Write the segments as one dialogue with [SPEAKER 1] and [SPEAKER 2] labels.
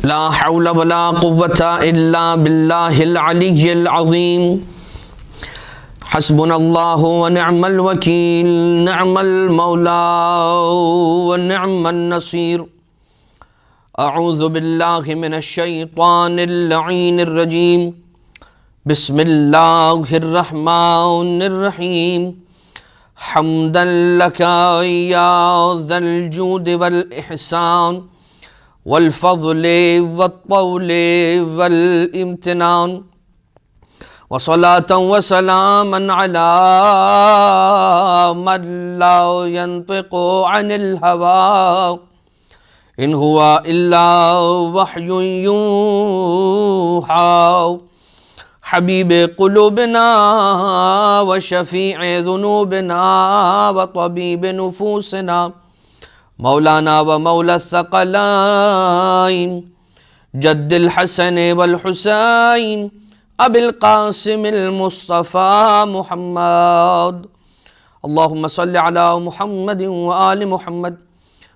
[SPEAKER 1] لا حول ولا قوة إلا بالله العلي العظيم حسبنا الله ونعم الوكيل نعم المولى ونعم النصير أعوذ بالله من الشيطان اللعين الرجيم بسم الله الرحمن الرحيم حمدا لك يا ذا الجود والإحسان والفضل والطول والامتنان وصلاة وسلاما على من لا ينطق عن الهوى إن هو إلا وحي يوحى حبيب قلوبنا وشفيع ذنوبنا وطبيب نفوسنا مولانا ومولى الثقلين جد الحسن والحسين أبي القاسم المصطفى محمد اللهم صل على محمد وآل محمد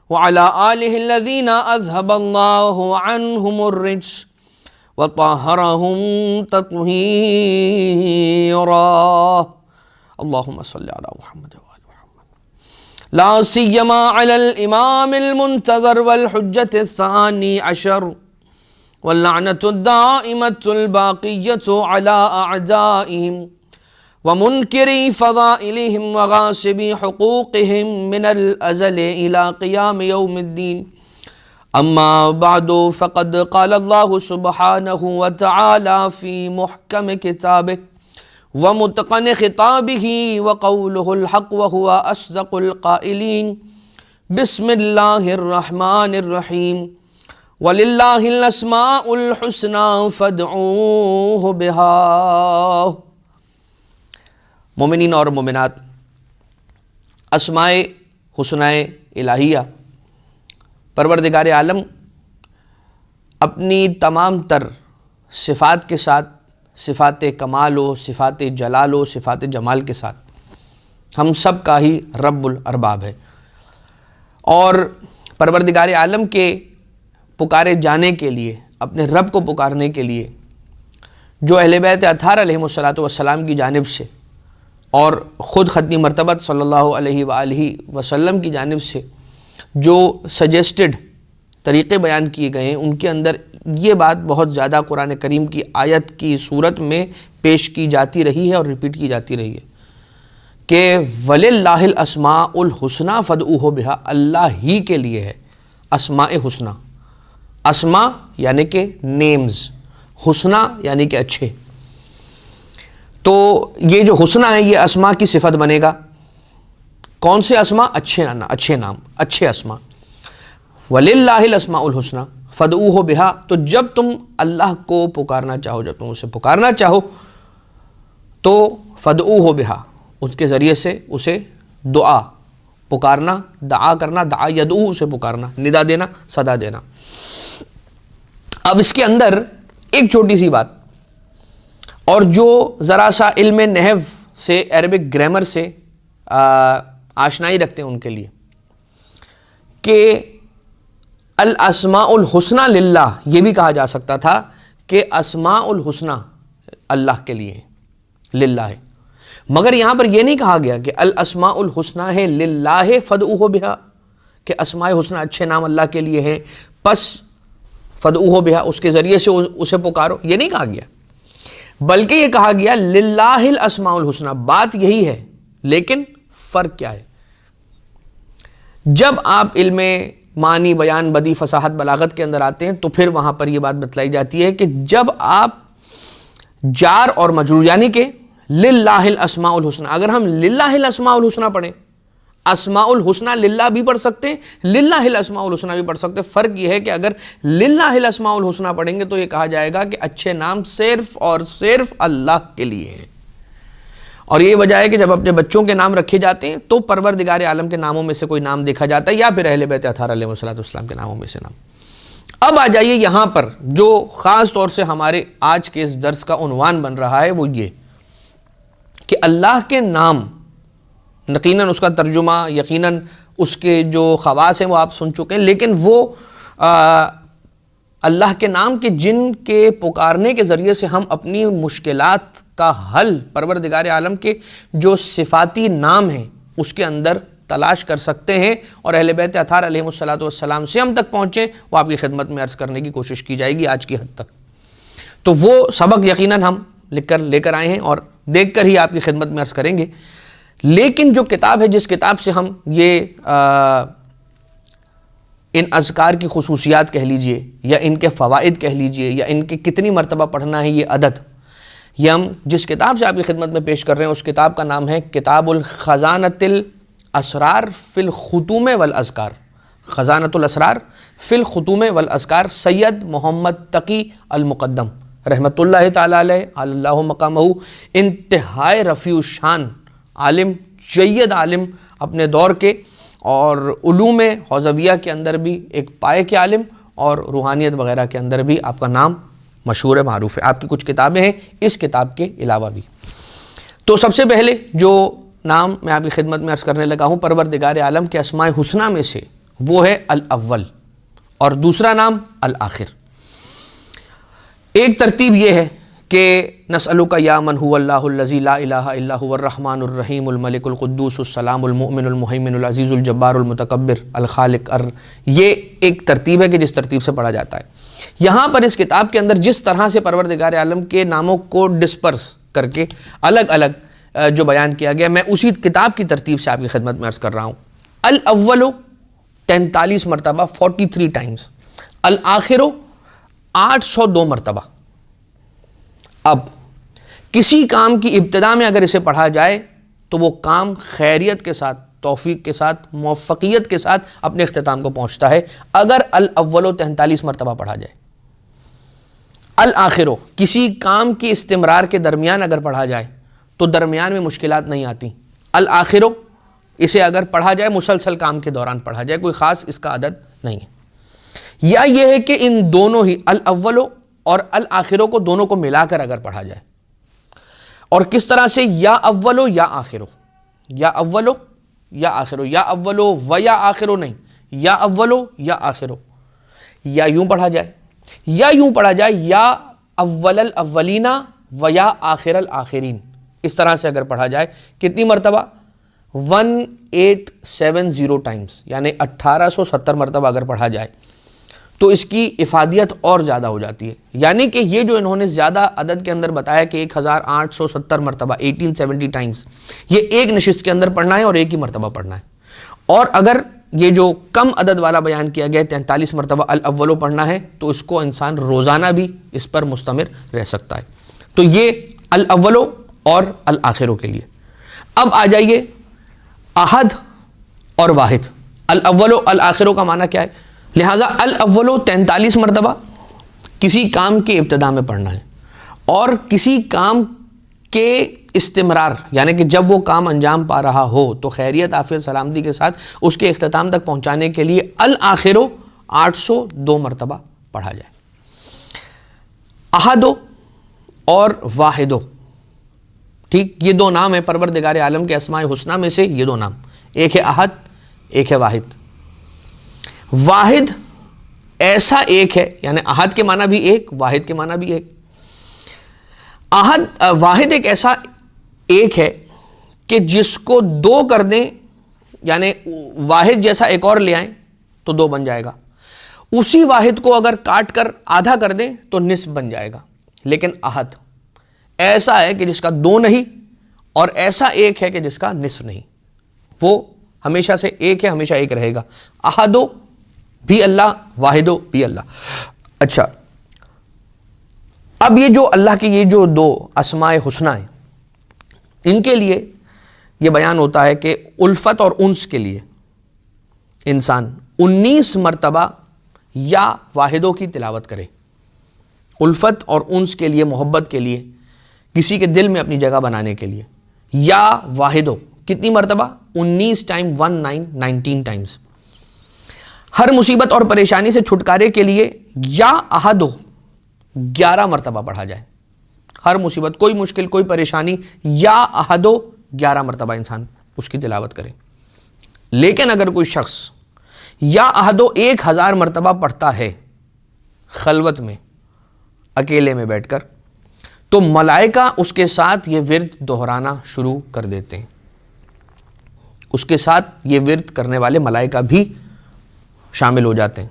[SPEAKER 1] وعلى آله الذين أذهب الله عنهم الرجس وطهرهم تطهيرا اللهم صل على محمد وآل محمد لا سيما على الإمام المنتظر والحجة الثاني عشر واللعنة الدائمة الباقية على أعدائهم ومنكري فضائلهم وغاصبي حقوقهم من الأزل إلى قيام يوم الدين أما بعد فقد قال الله سبحانه وتعالى في محكم كتابه ومتقن خطابه وقوله الحق وهو أصدق القائلين بسم الله الرحمن الرحيم وَلِلَّهِ الْأَسْمَاءُ الْحُسْنَى فَادْعُوهُ بِهَا مومنین اور مومنات، اسماء حسنہ الہیہ پروردگار عالم اپنی تمام تر صفات کے ساتھ، صفات کمال و صفات جلال و صفات جمال کے ساتھ ہم سب کا ہی رب الارباب ہے، اور پروردگار عالم کے پکارے جانے کے لیے، اپنے رب کو پکارنے کے لیے جو اہل بیت اطہار علیہم السلام کی جانب سے اور خود ختم مرتبت صلی اللہ علیہ وآلہ وسلم کی جانب سے جو سجیسٹڈ طریقے بیان کیے گئے ہیں، ان کے اندر یہ بات بہت زیادہ قرآن کریم کی آیت کی صورت میں پیش کی جاتی رہی ہے اور ریپیٹ کی جاتی رہی ہے کہ وَلِلَّهِ الْأَسْمَاءُ الْحُسْنَى فَادْعُوهُ بِهَا، اللہ ہی کے لیے ہے اسماء حسنہ۔ اسما یعنی کہ نیمز، حسنہ یعنی کہ اچھے، تو یہ جو حسنہ ہے یہ اسما کی صفت بنے گا۔ کون سے اسما؟ اچھے نام، اچھے اسما۔ وَلِلَّهِ الْأَسْمَاءُ الْحُسْنَى فَادْعُوهُ بِهَا، تو جب تم اللہ کو پکارنا چاہو، جب تم اسے پکارنا چاہو تو فَادْعُوهُ بِهَا، اس کے ذریعے سے اسے دعا، پکارنا، دعا کرنا، دعا یدعو، اسے پکارنا، ندا دینا، صدا دینا۔ اب اس کے اندر ایک چھوٹی سی بات، اور جو ذرا سا علم نحو سے، عربک گرامر سے آشنائی رکھتے ہیں ان کے لیے، کہ الاسماء الحسنى للہ، یہ بھی کہا جا سکتا تھا کہ اسماء الحسنى اللہ کے لیے للہ ہے، مگر یہاں پر یہ نہیں کہا گیا کہ الاسماء الحسنى ہے للہ فادعوہ بہا، کہ اسماء حسنى اچھے نام اللہ کے لیے ہیں پس فادعوہ بہا اس کے ذریعے سے اسے پکارو، یہ نہیں کہا گیا، بلکہ یہ کہا گیا للہ الاسماء الحسنى۔ بات یہی ہے، لیکن فرق کیا ہے؟ جب آپ علم معنی، بیان، بدیع، فصاحت، بلاغت کے اندر آتے ہیں تو پھر وہاں پر یہ بات بتلائی جاتی ہے کہ جب آپ جار اور مجرور یعنی کہ للہ الاسماء الحسنى، اگر ہم للہ الاسماء الحسنى پڑھیں، اسماء الحسنى للہ بھی پڑھ سکتے ہیں، للہ الاسماء الحسنى بھی پڑھ سکتے ہیں۔ فرق یہ ہے کہ اگر للہ الاسماء الحسنى پڑھیں گے تو یہ کہا جائے گا کہ اچھے نام صرف اور صرف اللہ کے لیے ہیں، اور یہ وجہ ہے کہ جب اپنے بچوں کے نام رکھے جاتے ہیں تو پروردگار عالم کے ناموں میں سے کوئی نام دیکھا جاتا ہے، یا پھر اہل بیت اطہار علیہ السلام کے ناموں میں سے نام۔ اب آ جائیے یہاں پر جو خاص طور سے ہمارے آج کے اس درس کا عنوان بن رہا ہے، وہ یہ کہ اللہ کے نام یقیناً اس کا ترجمہ، یقیناً اس کے جو خواص ہیں وہ آپ سن چکے ہیں، لیکن وہ اللہ کے نام کے جن کے پکارنے کے ذریعے سے ہم اپنی مشکلات کا حل پروردگار عالم کے جو صفاتی نام ہیں اس کے اندر تلاش کر سکتے ہیں، اور اہل بیت اطہار علیہ السلام سے ہم تک پہنچیں، وہ آپ کی خدمت میں عرض کرنے کی کوشش کی جائے گی آج کی حد تک۔ تو وہ سبق یقیناً ہم لے کر آئے ہیں اور دیکھ کر ہی آپ کی خدمت میں عرض کریں گے۔ لیکن جو کتاب ہے، جس کتاب سے ہم یہ ان اذکار کی خصوصیات کہہ لیجئے یا ان کے فوائد کہہ لیجئے یا ان کے کتنی مرتبہ پڑھنا ہے یہ عدد، یہ ہم جس کتاب سے آپ کی خدمت میں پیش کر رہے ہیں اس کتاب کا نام ہے کتاب الخزانۃ الاسرار فی الختوم والاذکار، خزانۃ الاسرار فی الختوم والاذکار، سید محمد تقی المقدم رحمۃ اللہ تعالی علیہ اللہ مقامہ، انتہائی رفیع الشان عالم، جید عالم اپنے دور کے، اور علوم حوزویہ کے اندر بھی ایک پائے کے عالم، اور روحانیت وغیرہ کے اندر بھی آپ کا نام مشہور ہے، معروف ہے۔ آپ کی کچھ کتابیں ہیں اس کتاب کے علاوہ بھی۔ تو سب سے پہلے جو نام میں آپ کی خدمت میں عرض کرنے لگا ہوں پروردگار عالم کے اسماء حسنی میں سے، وہ ہے الاول، اور دوسرا نام الآخر۔ ایک ترتیب یہ ہے کہ نسألک یا من هو اللہ الذی لا الہ الا هو الرحمن الرحیم الملک القدوس السلام المؤمن المہیمن العزیز الجبار المتکبر الخالق یہ ایک ترتیب ہے کہ جس ترتیب سے پڑھا جاتا ہے۔ یہاں پر اس کتاب کے اندر جس طرح سے پروردگار عالم کے ناموں کو ڈسپرس کر کے الگ الگ جو بیان کیا گیا، میں اسی کتاب کی ترتیب سے آپ کی خدمت میں عرض کر رہا ہوں۔ الاول 43 مرتبہ 43 ٹائمز، الآخر 802 مرتبہ۔ اب کسی کام کی ابتدا میں اگر اسے پڑھا جائے تو وہ کام خیریت کے ساتھ، توفیق کے ساتھ، موفقیت کے ساتھ اپنے اختتام کو پہنچتا ہے اگر الاول 43 مرتبہ پڑھا جائے۔ الآخر کسی کام کی استمرار کے درمیان اگر پڑھا جائے تو درمیان میں مشکلات نہیں آتی۔ الآخر اسے اگر پڑھا جائے مسلسل کام کے دوران پڑھا جائے، کوئی خاص اس کا عدد نہیں ہے۔ یا یہ ہے کہ ان دونوں ہی الاول اور الآخروں کو دونوں کو ملا کر اگر پڑھا جائے، اور کس طرح سے، یا اولو یا آخرو، یا اولو یا آخرو، یا اولو و یا آخرو نہیں، یا اولو یا آخرو، یا یوں پڑھا جائے، یا یوں پڑھا جائے، یا اول الاولین و یا آخر الآخرین، اس طرح سے اگر پڑھا جائے کتنی مرتبہ؟ 1870 ٹائمز، یعنی 1870 مرتبہ اگر پڑھا جائے تو اس کی افادیت اور زیادہ ہو جاتی ہے۔ یعنی کہ یہ جو انہوں نے زیادہ عدد کے اندر بتایا کہ 1870 مرتبہ 1870 ٹائمز، یہ ایک نشست کے اندر پڑھنا ہے اور ایک ہی مرتبہ پڑھنا ہے۔ اور اگر یہ جو کم عدد والا بیان کیا گیا 43 مرتبہ الاولو پڑھنا ہے تو اس کو انسان روزانہ بھی اس پر مستمر رہ سکتا ہے۔ تو یہ الاولو اور الآخروں کے لیے۔ اب آ جائیے احد اور واحد۔ الاولو الآخروں کا معنی کیا ہے؟ لہٰذا الاولو 43 مرتبہ کسی کام کی ابتدا میں پڑھنا ہے، اور کسی کام کے استمرار، یعنی کہ جب وہ کام انجام پا رہا ہو تو خیریت، عافیت، سلامتی کے ساتھ اس کے اختتام تک پہنچانے کے لیے الآخرو 802 مرتبہ پڑھا جائے۔ احدو اور واحدو، ٹھیک، یہ دو نام ہیں پروردگار عالم کے اسماء حسنی میں سے، یہ دو نام، ایک ہے احد، ایک ہے واحد۔ واحد ایسا ایک ہے، یعنی احد کے معنی بھی ایک، واحد کے معنی بھی ایک۔ واحد ایک ایسا ایک ہے کہ جس کو دو کر دیں، یعنی واحد جیسا ایک اور لے آئیں تو دو بن جائے گا، اسی واحد کو اگر کاٹ کر آدھا کر دیں تو نصف بن جائے گا۔ لیکن احد ایسا ہے کہ جس کا دو نہیں، اور ایسا ایک ہے کہ جس کا نصف نہیں، وہ ہمیشہ سے ایک ہے، ہمیشہ ایک رہے گا۔ احدو بھی اللہ، واحدو بھی اللہ۔ اچھا، اب یہ جو اللہ کے یہ جو دو اسماء حسنی ہیں، ان کے لیے یہ بیان ہوتا ہے کہ الفت اور انس کے لیے انسان 19 مرتبہ یا واحدوں کی تلاوت کرے۔ الفت اور انس کے لیے، محبت کے لیے، کسی کے دل میں اپنی جگہ بنانے کے لیے، یا واحدوں کتنی مرتبہ؟ 19 ٹائم، 19 ٹائمز۔ ہر مصیبت اور پریشانی سے چھٹکارے کے لیے یا احدو 11 مرتبہ پڑھا جائے۔ ہر مصیبت، کوئی مشکل، کوئی پریشانی، یا احدو 11 مرتبہ انسان اس کی تلاوت کرے۔ لیکن اگر کوئی شخص یا احدو 1000 مرتبہ پڑھتا ہے خلوت میں اکیلے میں بیٹھ کر، تو ملائکہ اس کے ساتھ یہ ورد دہرانا شروع کر دیتے ہیں. اس کے ساتھ یہ ورد کرنے والے ملائکہ بھی شامل ہو جاتے ہیں.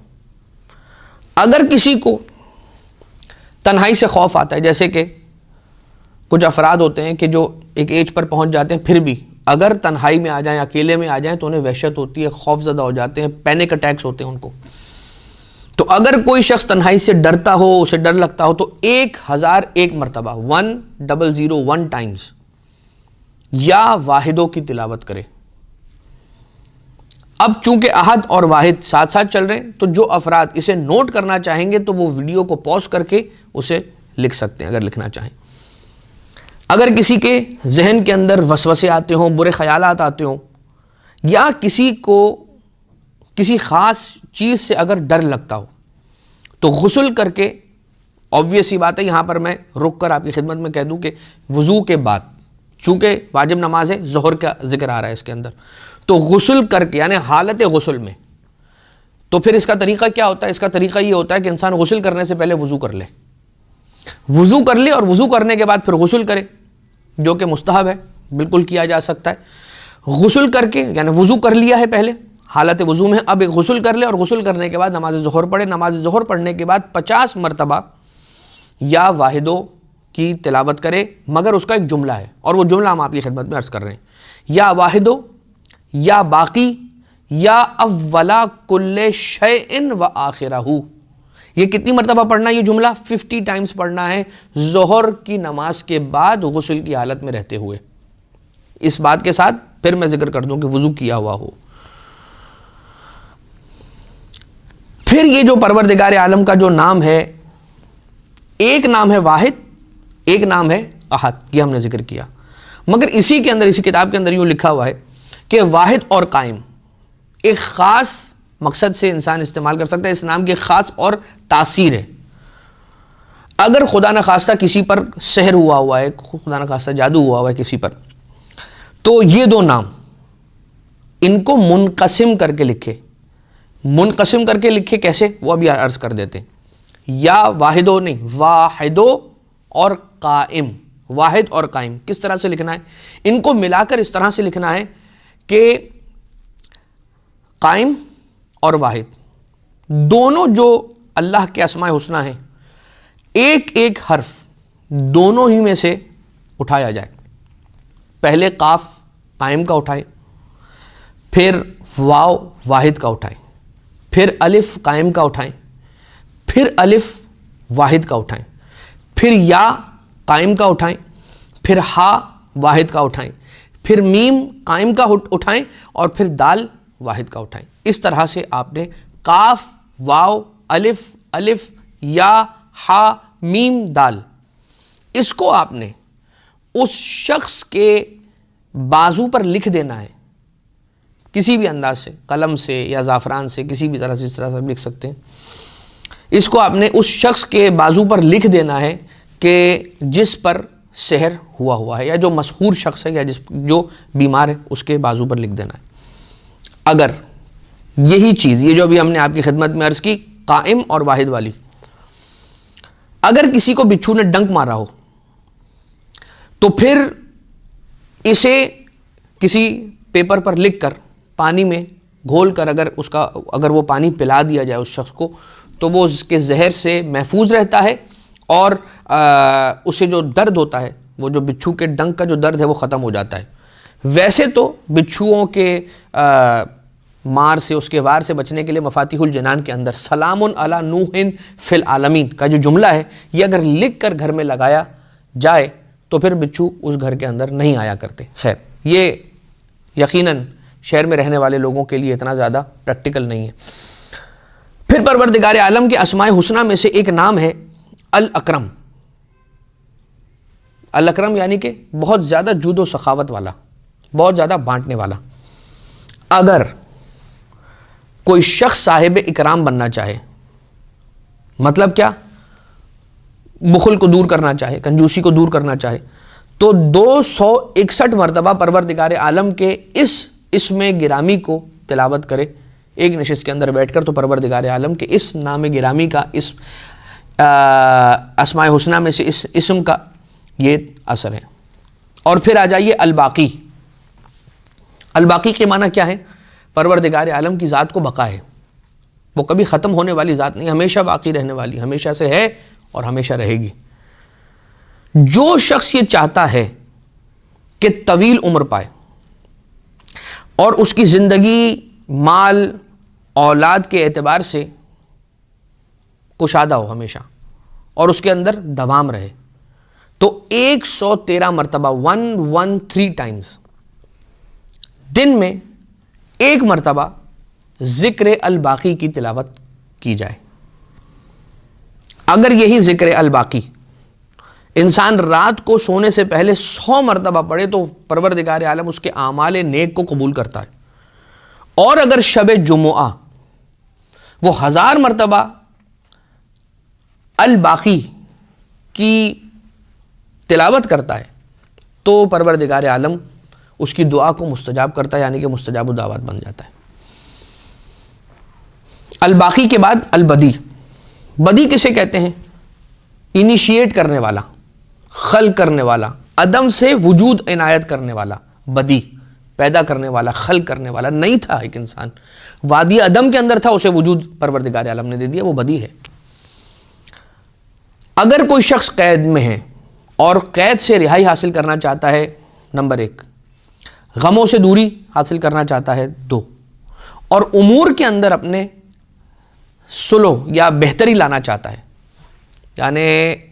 [SPEAKER 1] اگر کسی کو تنہائی سے خوف آتا ہے، جیسے کہ کچھ افراد ہوتے ہیں کہ جو ایک ایج پر پہنچ جاتے ہیں، پھر بھی اگر تنہائی میں آ جائیں، اکیلے میں آ جائیں تو انہیں وحشت ہوتی ہے، خوف زدہ ہو جاتے ہیں، پینک اٹیکس ہوتے ہیں ان کو. تو اگر کوئی شخص تنہائی سے ڈرتا ہو، اسے ڈر لگتا ہو، تو 1001 مرتبہ 1001 ٹائمز یا واحدوں کی تلاوت کرے. اب چونکہ احد اور واحد ساتھ ساتھ چل رہے ہیں، تو جو افراد اسے نوٹ کرنا چاہیں گے تو وہ ویڈیو کو پوز کر کے اسے لکھ سکتے ہیں اگر لکھنا چاہیں. اگر کسی کے ذہن کے اندر وسوسے آتے ہوں، برے خیالات آتے ہوں، یا کسی کو کسی خاص چیز سے اگر ڈر لگتا ہو، تو غسل کر کے، آبویس سی بات ہے یہاں پر میں رک کر آپ کی خدمت میں کہہ دوں کہ وضو کے بعد، چونکہ واجب نماز ہے، ظہر کا ذکر آ رہا ہے اس کے اندر، تو غسل کر کے، یعنی حالت غسل میں، تو پھر اس کا طریقہ کیا ہوتا ہے؟ اس کا طریقہ یہ ہوتا ہے کہ انسان غسل کرنے سے پہلے وضو کر لے، وضو کر لے، اور وضو کرنے کے بعد پھر غسل کرے، جو کہ مستحب ہے، بالکل کیا جا سکتا ہے. غسل کر کے، یعنی وضو کر لیا ہے پہلے حالت وضو میں، اب ایک غسل کر لے، اور غسل کرنے کے بعد نماز ظہر پڑھے. نماز ظہر پڑھنے کے بعد 50 مرتبہ یا واحدوں کی تلاوت کرے، مگر اس کا ایک جملہ ہے، اور وہ جملہ ہم آپ کی خدمت میں عرض کر رہے ہیں. یا واحدوں، یا باقی، یا اولا کل شیء و آخرہ. یہ کتنی مرتبہ پڑھنا ہے یہ جملہ؟ 50 ٹائمز پڑھنا ہے ظہر کی نماز کے بعد غسل کی حالت میں رہتے ہوئے. اس بات کے ساتھ پھر میں ذکر کر دوں کہ وضو کیا ہوا ہو. پھر یہ جو پروردگار عالم کا جو نام ہے، ایک نام ہے واحد، ایک نام ہے احد، یہ ہم نے ذکر کیا. مگر اسی کے اندر، اسی کتاب کے اندر یوں لکھا ہوا ہے کہ واحد اور قائم ایک خاص مقصد سے انسان استعمال کر سکتا ہے. اس نام کی خاص اور تاثیر ہے. اگر خدا نخواستہ کسی پر سحر ہوا ہے، خدا نخواستہ جادو ہوا ہے کسی پر، تو یہ دو نام ان کو منقسم کر کے لکھے. منقسم کر کے لکھے کیسے؟ وہ ابھی عرض کر دیتے ہیں. یا واحدو نہیں، واحدو اور قائم. واحد اور قائم کس طرح سے لکھنا ہے؟ ان کو ملا کر اس طرح سے لکھنا ہے کہ قائم اور واحد دونوں جو اللہ کے اسماء حسنہ ہیں، ایک ایک حرف دونوں ہی میں سے اٹھایا جائے. پہلے قاف قائم کا اٹھائے، پھر واو واحد کا اٹھائیں، پھر الف قائم کا اٹھائیں، پھر الف واحد کا اٹھائیں، پھر یا قائم کا اٹھائیں، پھر ہا واحد کا اٹھائیں، پھر میم قائم کا اٹھائیں، اور پھر دال واحد کا اٹھائیں. اس طرح سے آپ نے قاف، واو، الف، الف، یا، ہا، میم، دال، اس کو آپ نے اس شخص کے بازو پر لکھ دینا ہے کسی بھی انداز سے، قلم سے یا زعفران سے، کسی بھی طرح سے، اس طرح سے لکھ سکتے ہیں. اس کو آپ نے اس شخص کے بازو پر لکھ دینا ہے کہ جس پر سحر ہوا ہے، یا جو مسحور شخص ہے، یا جو بیمار ہے، اس کے بازو پر لکھ دینا ہے. اگر یہی چیز، یہ جو ابھی ہم نے آپ کی خدمت میں عرض کی قائم اور واحد والی، اگر کسی کو بچھو نے ڈنک مارا ہو، تو پھر اسے کسی پیپر پر لکھ کر پانی میں گھول کر اگر وہ پانی پلا دیا جائے اس شخص کو، تو وہ اس کے زہر سے محفوظ رہتا ہے، اور اسے جو درد ہوتا ہے، وہ جو بچھو کے ڈنک کا جو درد ہے وہ ختم ہو جاتا ہے. ویسے تو بچھوؤں کے مار سے، اس کے وار سے بچنے کے لیے مفاتیح الجنان کے اندر سلام علی نوح فی العالمین کا جو جملہ ہے، یہ اگر لکھ کر گھر میں لگایا جائے تو پھر بچھو اس گھر کے اندر نہیں آیا کرتے. خیر، یہ یقیناً شہر میں رہنے والے لوگوں کے لیے اتنا زیادہ پریکٹیکل نہیں ہے. پھر پروردگار عالم کے اسماء حسنہ میں سے ایک نام ہے الاکرم. الاکرم یعنی کہ بہت زیادہ جود و سخاوت والا، بہت زیادہ بانٹنے والا. اگر کوئی شخص صاحب اکرام بننا چاہے، مطلب کیا؟ بخل کو دور کرنا چاہے، کنجوسی کو دور کرنا چاہے، تو 261 مرتبہ پروردگار عالم کے اس اسم گرامی کو تلاوت کرے ایک نشست کے اندر بیٹھ کر تو پروردگار عالم کے اس نام گرامی کا، اس اسماء حسنہ میں سے اس اسم کا یہ اثر ہے۔ اور پھر آ جائیے الباقی۔ الباقی کے معنی کیا ہے؟ پروردگار عالم کی ذات کو بقا ہے، وہ کبھی ختم ہونے والی ذات نہیں، ہمیشہ باقی رہنے والی، ہمیشہ سے ہے اور ہمیشہ رہے گی۔ جو شخص یہ چاہتا ہے کہ طویل عمر پائے اور اس کی زندگی مال اولاد کے اعتبار سے کشادہ ہو ہمیشہ اور اس کے اندر دوام رہے، تو 113 مرتبہ 113 ٹائمز دن میں ایک مرتبہ ذکر الباقی کی تلاوت کی جائے۔ اگر یہی ذکر الباقی انسان رات کو سونے سے پہلے 100 مرتبہ پڑھے تو پروردگار عالم اس کے اعمال نیک کو قبول کرتا ہے، اور اگر شب جمعہ وہ 1000 مرتبہ الباقی کی تلاوت کرتا ہے تو پروردگار عالم اس کی دعا کو مستجاب کرتا ہے، یعنی کہ مستجاب الدعوات بن جاتا ہے۔ الباقی کے بعد البدی۔ بدی کسے کہتے ہیں؟ انیشیٹ کرنے والا، خلق کرنے والا، عدم سے وجود عنایت کرنے والا، بدی پیدا کرنے والا، خلق کرنے والا۔ نہیں تھا ایک انسان، وادی عدم کے اندر تھا، اسے وجود پروردگار عالم نے دے دیا، وہ بدی ہے۔ اگر کوئی شخص قید میں ہے اور قید سے رہائی حاصل کرنا چاہتا ہے، نمبر 1، غموں سے دوری حاصل کرنا چاہتا ہے، 2، اور امور کے اندر اپنے صلح یا بہتری لانا چاہتا ہے، یعنی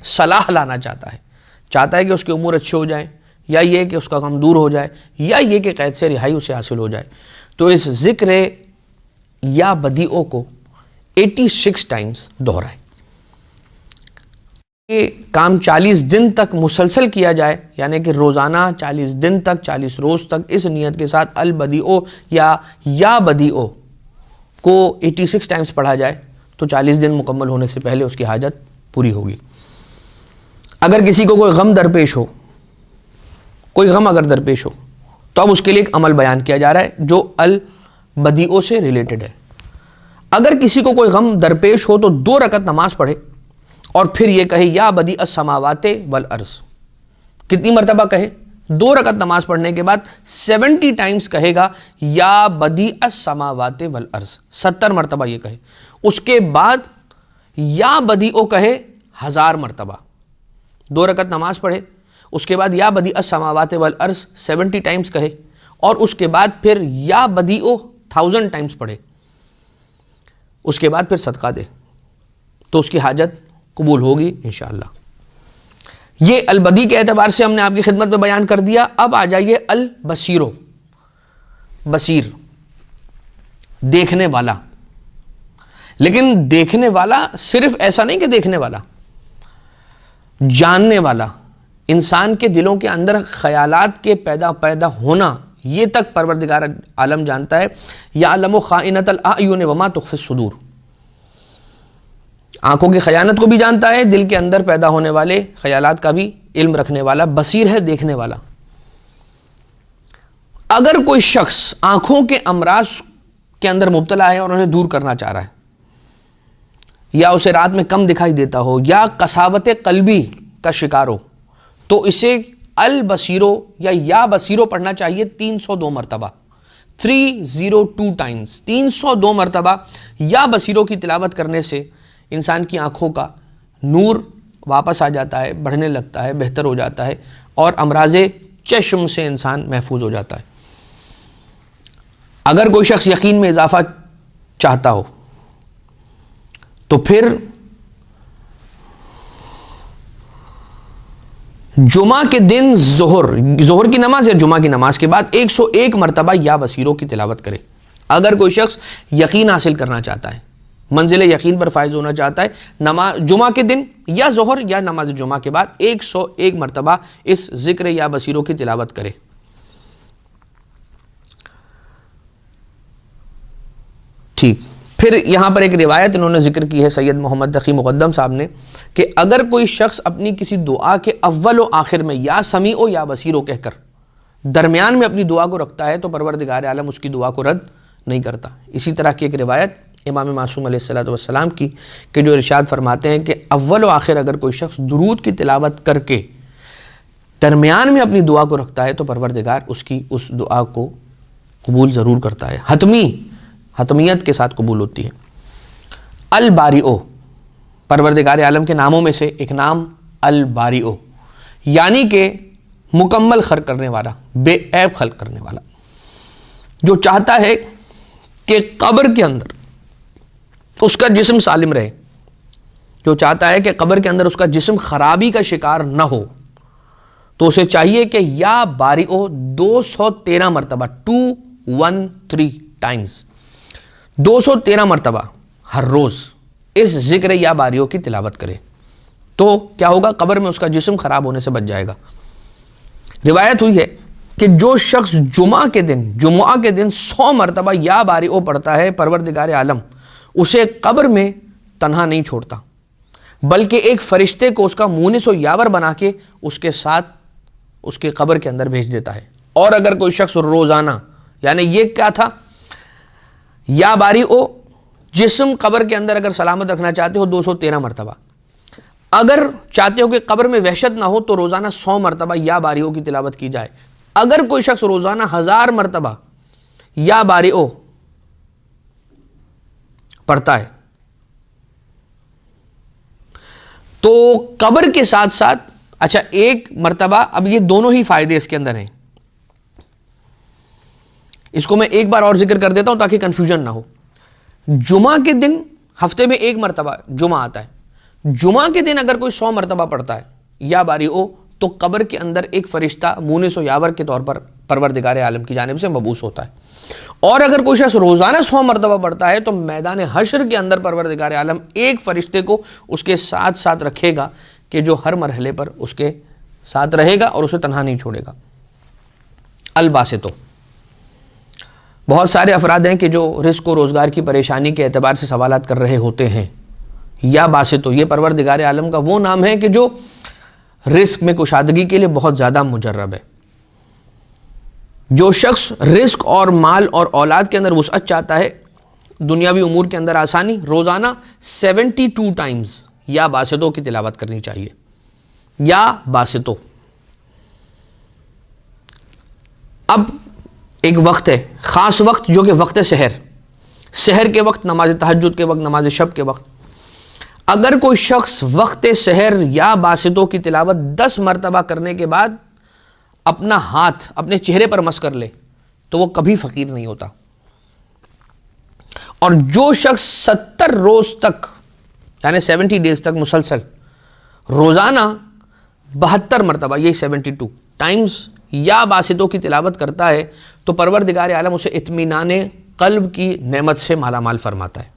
[SPEAKER 1] صلاح لانا چاہتا ہے کہ اس کے امور اچھے ہو جائیں، یا یہ کہ اس کا غم دور ہو جائے، یا یہ کہ قید سے رہائی اسے حاصل ہو جائے، تو اس ذکر یا بدیعوں کو 86 ٹائمز دہرائے۔ یہ کام 40 دن تک مسلسل کیا جائے، یعنی کہ روزانہ 40 دن تک، 40 روز تک اس نیت کے ساتھ البدیعوں یا بدیعوں کو 86 ٹائمز پڑھا جائے تو 40 دن مکمل ہونے سے پہلے اس کی حاجت پوری ہوگی۔ اگر کسی کو کوئی غم درپیش ہو، کوئی غم اگر درپیش ہو تو اب اس کے لیے ایک عمل بیان کیا جا رہا ہے جو البدیعوں سے ریلیٹڈ ہے۔ اگر کسی کو کوئی غم درپیش ہو تو 2 رکعت نماز پڑھے اور پھر یہ کہے یا بدیع السماوات والارض۔ کتنی مرتبہ کہے؟ 2 رکعت نماز پڑھنے کے بعد 70 ٹائمز کہے گا یا بدیع السماوات والارض، 70 مرتبہ یہ کہے۔ اس کے بعد یا بدیعوں کہے 1000 مرتبہ، 2 رکعت نماز پڑھے، اس کے بعد یا بدیع السماوات والارض 70 ٹائمز کہے، اور اس کے بعد پھر یا بدیعوں 1000 ٹائمز پڑھے، اس کے بعد پھر صدقہ دے تو اس کی حاجت قبول ہوگی انشاءاللہ۔ یہ البدی کے اعتبار سے ہم نے آپ کی خدمت میں بیان کر دیا۔ اب آ جائیے البصیرو، بصیر، دیکھنے والا۔ لیکن دیکھنے والا صرف ایسا نہیں کہ دیکھنے والا، جاننے والا، انسان کے دلوں کے اندر خیالات کے پیدا ہونا، یہ تک پروردگار عالم جانتا ہے۔ یعلم خائنۃ الاعین وما تخفی الصدور، آنکھوں کی خیانت کو بھی جانتا ہے، دل کے اندر پیدا ہونے والے خیالات کا بھی علم رکھنے والا، بصیر ہے، دیکھنے والا۔ اگر کوئی شخص آنکھوں کے امراض کے اندر مبتلا ہے اور انہیں دور کرنا چاہ رہا ہے، یا اسے رات میں کم دکھائی دیتا ہو، یا قساوت قلبی کا شکار ہو، تو اسے البصیرو یا بصیرو پڑھنا چاہیے 302 مرتبہ، 302 ٹائمز، 302 مرتبہ یا بصیرو کی تلاوت کرنے سے انسان کی آنکھوں کا نور واپس آ جاتا ہے، بڑھنے لگتا ہے، بہتر ہو جاتا ہے، اور امراض چشم سے انسان محفوظ ہو جاتا ہے۔ اگر کوئی شخص یقین میں اضافہ چاہتا ہو تو پھر جمعہ کے دن ظہر کی نماز یا جمعہ کی نماز کے بعد 101 مرتبہ یا بصیروں کی تلاوت کرے۔ اگر کوئی شخص یقین حاصل کرنا چاہتا ہے، منزل یقین پر فائز ہونا چاہتا ہے، جمعہ کے دن یا ظہر یا نماز جمعہ کے بعد 101 مرتبہ اس ذکر یا بصیروں کی تلاوت کرے۔ ٹھیک، پھر یہاں پر ایک روایت انہوں نے ذکر کی ہے سید محمد تقی مقدم صاحب نے، کہ اگر کوئی شخص اپنی کسی دعا کے اول و آخر میں یا سمیع و یا بصیر کہہ کر درمیان میں اپنی دعا کو رکھتا ہے تو پروردگار عالم اس کی دعا کو رد نہیں کرتا۔ اسی طرح کی ایک روایت امام معصوم علیہ الصلوۃ والسلام کی کہ جو ارشاد فرماتے ہیں کہ اول و آخر اگر کوئی شخص درود کی تلاوت کر کے درمیان میں اپنی دعا کو رکھتا ہے تو پروردگار اس کی اس دعا کو قبول ضرور کرتا ہے، حتمیت کے ساتھ قبول ہوتی ہے۔ الباریئو، پروردگار عالم کے ناموں میں سے ایک نام الباریئو، یعنی کہ مکمل خلق کرنے والا، بے عیب خلق کرنے والا، جو چاہتا ہے کہ قبر کے اندر اس کا جسم سالم رہے، جو چاہتا ہے کہ قبر کے اندر اس کا جسم خرابی کا شکار نہ ہو، تو اسے چاہیے کہ یا باریئو 213 مرتبہ 213 ٹائمز 213 مرتبہ ہر روز اس ذکر یا باریئو کی تلاوت کرے، تو کیا ہوگا؟ قبر میں اس کا جسم خراب ہونے سے بچ جائے گا۔ روایت ہوئی ہے کہ جو شخص جمعہ کے دن 100 مرتبہ یا باریئو پڑھتا ہے، پروردگار عالم اسے قبر میں تنہا نہیں چھوڑتا، بلکہ ایک فرشتے کو اس کا مونس و یاور بنا کے اس کے ساتھ اس کے قبر کے اندر بھیج دیتا ہے۔ اور اگر کوئی شخص روزانہ، یعنی یہ کیا تھا؟ یا باریئو جسم قبر کے اندر اگر سلامت رکھنا چاہتے ہو 213 مرتبہ، اگر چاہتے ہو کہ قبر میں وحشت نہ ہو تو روزانہ 100 مرتبہ یا باریئو کی تلاوت کی جائے۔ اگر کوئی شخص روزانہ 1000 مرتبہ یا باریئو پڑھتا ہے تو قبر کے ساتھ ساتھ، اچھا ایک مرتبہ، اب یہ دونوں ہی فائدے اس کے اندر ہیں، اس کو میں ایک بار اور ذکر کر دیتا ہوں تاکہ کنفیوژن نہ ہو۔ جمعہ کے دن، ہفتے میں ایک مرتبہ جمعہ آتا ہے، جمعہ کے دن اگر کوئی 100 مرتبہ پڑھتا ہے یا باریئو تو قبر کے اندر ایک فرشتہ مونس و یاور کے طور پر پروردگار عالم کی جانب سے مبعوث ہوتا ہے۔ اور اگر کوئی شخص روزانہ 100 مرتبہ پڑھتا ہے تو میدان حشر کے اندر پروردگار عالم ایک فرشتے کو اس کے ساتھ ساتھ رکھے گا کہ جو ہر مرحلے پر اس کے ساتھ رہے گا اور اسے تنہا نہیں چھوڑے گا۔ الباسطو، بہت سارے افراد ہیں کہ جو رزق و روزگار کی پریشانی کے اعتبار سے سوالات کر رہے ہوتے ہیں۔ یا باسطو، یہ پروردگار عالم کا وہ نام ہے کہ جو رزق میں کشادگی کے لیے بہت زیادہ مجرب ہے۔ جو شخص رزق اور مال اور اولاد کے اندر وسعت چاہتا ہے، دنیاوی امور کے اندر آسانی، روزانہ 72 ٹائمز یا باسطو کی تلاوت کرنی چاہیے۔ یا باسطو، اب ایک وقت ہے، خاص وقت، جو کہ وقت سحر کے وقت، نماز تہجد کے وقت، نماز شب کے وقت، اگر کوئی شخص وقت سحر یا باسطو کی تلاوت 10 مرتبہ کرنے کے بعد اپنا ہاتھ اپنے چہرے پر مس کر لے تو وہ کبھی فقیر نہیں ہوتا۔ اور جو شخص 70 روز تک، یعنی 70 ڈیز تک مسلسل روزانہ 72 مرتبہ، یہی 72 ٹائمز یا باسطو کی تلاوت کرتا ہے تو پروردگار عالم اسے اطمینان قلب کی نعمت سے مالا مال فرماتا ہے۔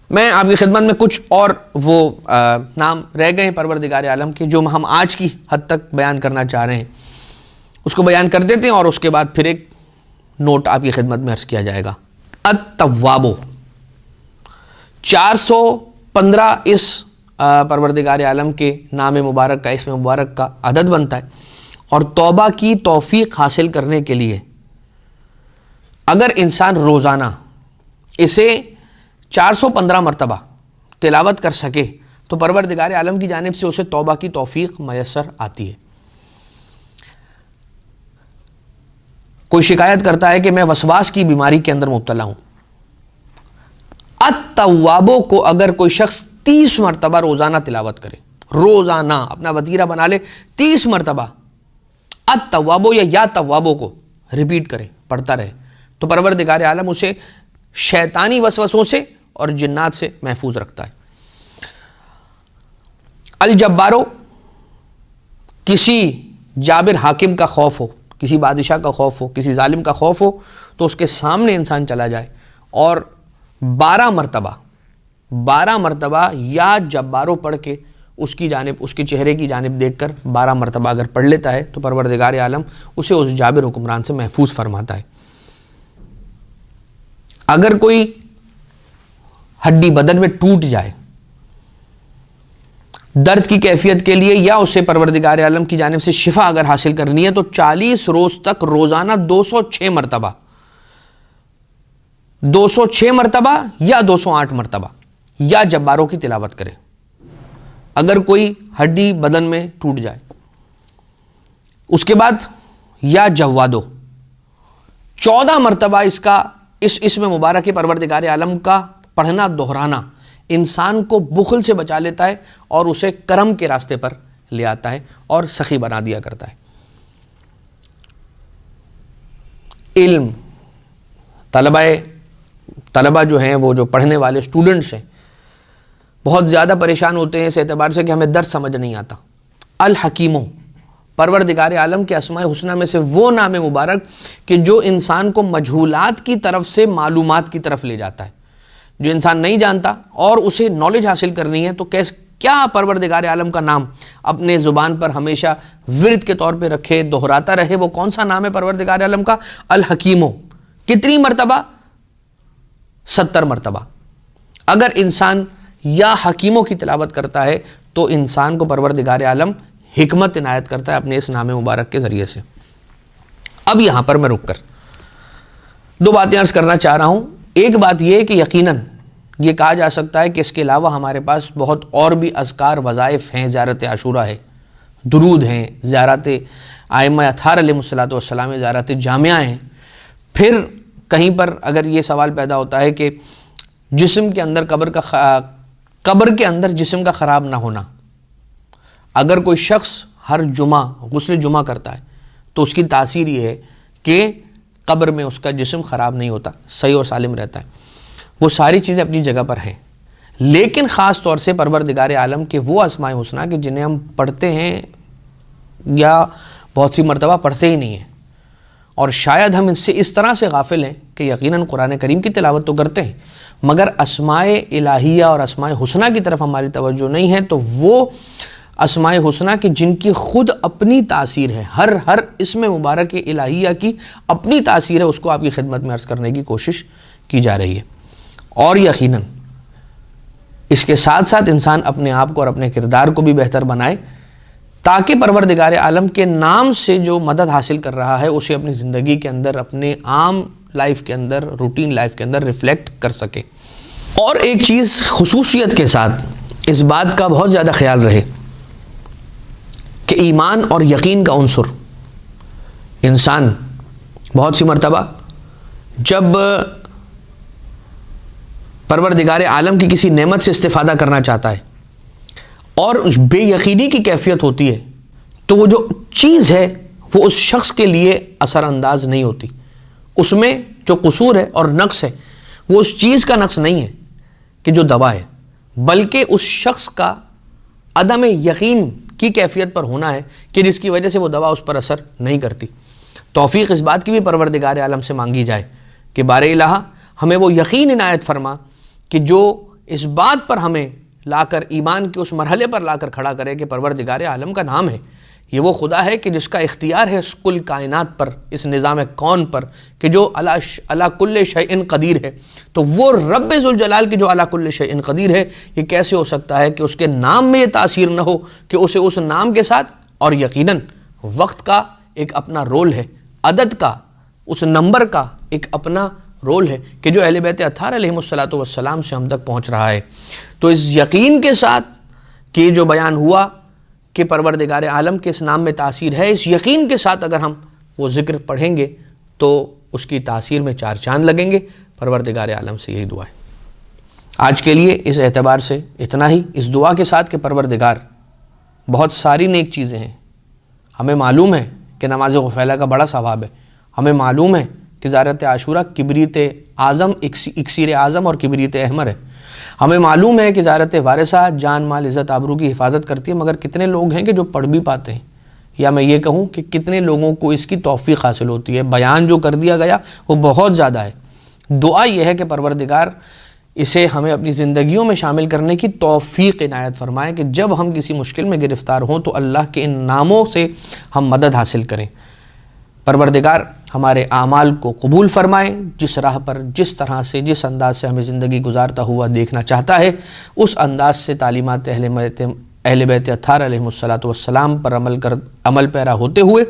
[SPEAKER 1] میں آپ کی خدمت میں کچھ اور وہ نام رہ گئے ہیں پروردگار عالم کے جو ہم آج کی حد تک بیان کرنا چاہ رہے ہیں، اس کو بیان کر دیتے ہیں اور اس کے بعد پھر ایک نوٹ آپ کی خدمت میں عرض کیا جائے گا۔ التوابو، 415 اس پروردگار عالم کے نام مبارک کا، اسم مبارک کا عدد بنتا ہے، اور توبہ کی توفیق حاصل کرنے کے لیے اگر انسان روزانہ اسے 415 مرتبہ تلاوت کر سکے تو پروردگار عالم کی جانب سے اسے توبہ کی توفیق میسر آتی ہے۔ کوئی شکایت کرتا ہے کہ میں وسواس کی بیماری کے اندر مبتلا ہوں، التوابو کو اگر کوئی شخص 30 مرتبہ روزانہ تلاوت کرے، روزانہ اپنا وتیرہ بنا لے، 30 مرتبہ التوابو یا توابو کو ریپیٹ کرے، پڑھتا رہے، تو پروردگار عالم اسے شیطانی وسوسوں سے اور جنات سے محفوظ رکھتا ہے۔ الجبارو، کسی جابر حاکم کا خوف ہو، کسی بادشاہ کا خوف ہو، کسی ظالم کا خوف ہو تو اس کے سامنے انسان چلا جائے اور 12 مرتبہ یا جبارو پڑھ کے اس کی جانب، اس کے چہرے کی جانب دیکھ کر 12 مرتبہ اگر پڑھ لیتا ہے تو پروردگار عالم اسے اس جابر حکمران سے محفوظ فرماتا ہے۔ اگر کوئی ہڈی بدن میں ٹوٹ جائے درد کی کیفیت کے لیے یا اسے پروردگار عالم کی جانب سے شفا اگر حاصل کرنی ہے تو 40 روز تک روزانہ 206 مرتبہ 206 مرتبہ یا 208 مرتبہ یا جباروں کی تلاوت کرے اگر کوئی ہڈی بدن میں ٹوٹ جائے. اس کے بعد یا جوادو 14 مرتبہ اس اسم مبارک پروردگار عالم کا پڑھنا دہرانا انسان کو بخل سے بچا لیتا ہے اور اسے کرم کے راستے پر لے آتا ہے اور سخی بنا دیا کرتا ہے. علم طلبہ جو ہیں، وہ جو پڑھنے والے اسٹوڈنٹس ہیں، بہت زیادہ پریشان ہوتے ہیں اس اعتبار سے کہ ہمیں درس سمجھ نہیں آتا. الحکیموں پروردگار عالم کے اسماء حسنہ میں سے وہ نام مبارک کہ جو انسان کو مجہولات کی طرف سے معلومات کی طرف لے جاتا ہے. جو انسان نہیں جانتا اور اسے نالج حاصل کرنی ہے تو کیا پروردگار عالم کا نام اپنے زبان پر ہمیشہ ورد کے طور پہ رکھے، دہراتا رہے. وہ کون سا نام ہے پروردگار عالم کا؟ الحکیموں. کتنی مرتبہ؟ 70 مرتبہ. اگر انسان یا حکیموں کی تلاوت کرتا ہے تو انسان کو پروردگار عالم حکمت عنایت کرتا ہے اپنے اس نام مبارک کے ذریعے سے. اب یہاں پر میں رک کر 2 باتیں عرض کرنا چاہ رہا ہوں. ایک بات یہ کہ یقیناً یہ کہا جا سکتا ہے کہ اس کے علاوہ ہمارے پاس بہت اور بھی اذکار، وظائف ہیں. زیارت عاشورہ ہے، درود ہیں، زیارت ائمہ اطہار علیہ الصلوۃ والسلام، زیارت جامعہ ہیں. پھر کہیں پر اگر یہ سوال پیدا ہوتا ہے کہ جسم کے اندر قبر کے اندر جسم کا خراب نہ ہونا، اگر کوئی شخص ہر جمعہ غسل جمعہ کرتا ہے تو اس کی تاثیر یہ ہے کہ قبر میں اس کا جسم خراب نہیں ہوتا، صحیح اور سالم رہتا ہے. وہ ساری چیزیں اپنی جگہ پر ہیں، لیکن خاص طور سے پروردگار عالم کے وہ اسماء حسنہ کہ جنہیں ہم پڑھتے ہیں یا بہت سی مرتبہ پڑھتے ہی نہیں ہیں، اور شاید ہم اس سے اس طرح سے غافل ہیں کہ یقیناً قرآن کریم کی تلاوت تو کرتے ہیں مگر اسماء الہیہ اور اسماء حسنہ کی طرف ہماری توجہ نہیں ہے. تو وہ اسماء حسنہ کی جن کی خود اپنی تاثیر ہے، ہر اسم مبارک الہیہ کی اپنی تاثیر ہے، اس کو آپ کی خدمت میں عرض کرنے کی کوشش کی جا رہی ہے. اور یقیناً اس کے ساتھ ساتھ انسان اپنے آپ کو اور اپنے کردار کو بھی بہتر بنائے تاکہ پروردگار عالم کے نام سے جو مدد حاصل کر رہا ہے اسے اپنی زندگی کے اندر، اپنے عام لائف کے اندر، روٹین لائف کے اندر ریفلیکٹ کر سکے. اور ایک چیز خصوصیت کے ساتھ اس بات کا بہت زیادہ خیال رہے کہ ایمان اور یقین کا عنصر انسان بہت سی مرتبہ جب پروردگار عالم کی کسی نعمت سے استفادہ کرنا چاہتا ہے اور بے یقینی کی کیفیت ہوتی ہے تو وہ جو چیز ہے وہ اس شخص کے لیے اثر انداز نہیں ہوتی. اس میں جو قصور ہے اور نقص ہے وہ اس چیز کا نقص نہیں ہے کہ جو دوا ہے، بلکہ اس شخص کا عدم یقین کی کیفیت پر ہونا ہے کہ جس کی وجہ سے وہ دوا اس پر اثر نہیں کرتی. توفیق اس بات کی بھی پروردگار عالم سے مانگی جائے کہ بار الہ ہمیں وہ یقین عنایت فرما کہ جو اس بات پر ہمیں لا کر ایمان کے اس مرحلے پر لا کر کھڑا کرے کہ پروردگار عالم کا نام ہے، یہ وہ خدا ہے کہ جس کا اختیار ہے اس کل کائنات پر، اس نظام کون پر، کہ جو علی کل شیء قدیر ہے. تو وہ رب ذوالجلال کی جو علی کل شیء قدیر ہے، یہ کیسے ہو سکتا ہے کہ اس کے نام میں یہ تاثیر نہ ہو کہ اسے اس نام کے ساتھ، اور یقیناً وقت کا ایک اپنا رول ہے، عدد کا، اس نمبر کا ایک اپنا رول ہے کہ جو اہل بیت اطہار علیہ الصلوۃ والسلام سے ہم تک پہنچ رہا ہے. تو اس یقین کے ساتھ کہ جو بیان ہوا کہ پروردگار عالم کے اس نام میں تاثیر ہے، اس یقین کے ساتھ اگر ہم وہ ذکر پڑھیں گے تو اس کی تاثیر میں 4 چاند لگیں گے. پروردگار عالم سے یہی دعا ہے. آج کے لیے اس اعتبار سے اتنا ہی، اس دعا کے ساتھ کہ پروردگار بہت ساری نیک چیزیں ہیں. ہمیں معلوم ہے کہ نماز غفیلہ کا بڑا ثواب ہے، ہمیں معلوم ہے کہ زیارت عاشورہ کبریت اعظم، اکسیر اعظم اور کبریت احمر ہے. ہمیں معلوم ہے کہ زیارت وارثہ جان مال عزت آبرو کی حفاظت کرتی ہے، مگر کتنے لوگ ہیں کہ جو پڑھ بھی پاتے ہیں، یا میں یہ کہوں کہ کتنے لوگوں کو اس کی توفیق حاصل ہوتی ہے. بیان جو کر دیا گیا وہ بہت زیادہ ہے. دعا یہ ہے کہ پروردگار اسے ہمیں اپنی زندگیوں میں شامل کرنے کی توفیق عنایت فرمائے کہ جب ہم کسی مشکل میں گرفتار ہوں تو اللہ کے ان ناموں سے ہم مدد حاصل کریں. پروردگار ہمارے اعمال کو قبول فرمائے، جس راہ پر، جس طرح سے، جس انداز سے ہمیں زندگی گزارتا ہوا دیکھنا چاہتا ہے اس انداز سے تعلیمات اہل بیت اطہار علیہ الصلوۃ والسلام پر عمل پیرا ہوتے ہوئے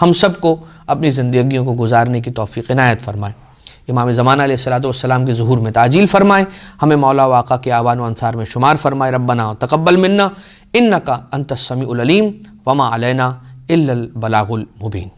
[SPEAKER 1] ہم سب کو اپنی زندگیوں کو گزارنے کی توفیق عنایت فرمائے. امام زمانہ علیہ الصلوۃ والسلام کے ظہور میں تعجیل فرمائے، ہمیں مولا و آقا کے آوان و انصار میں شمار فرمائے۔ ربنا تقبل منا انک انت السمیع العلیم وما علینا الا البلاغ المبین۔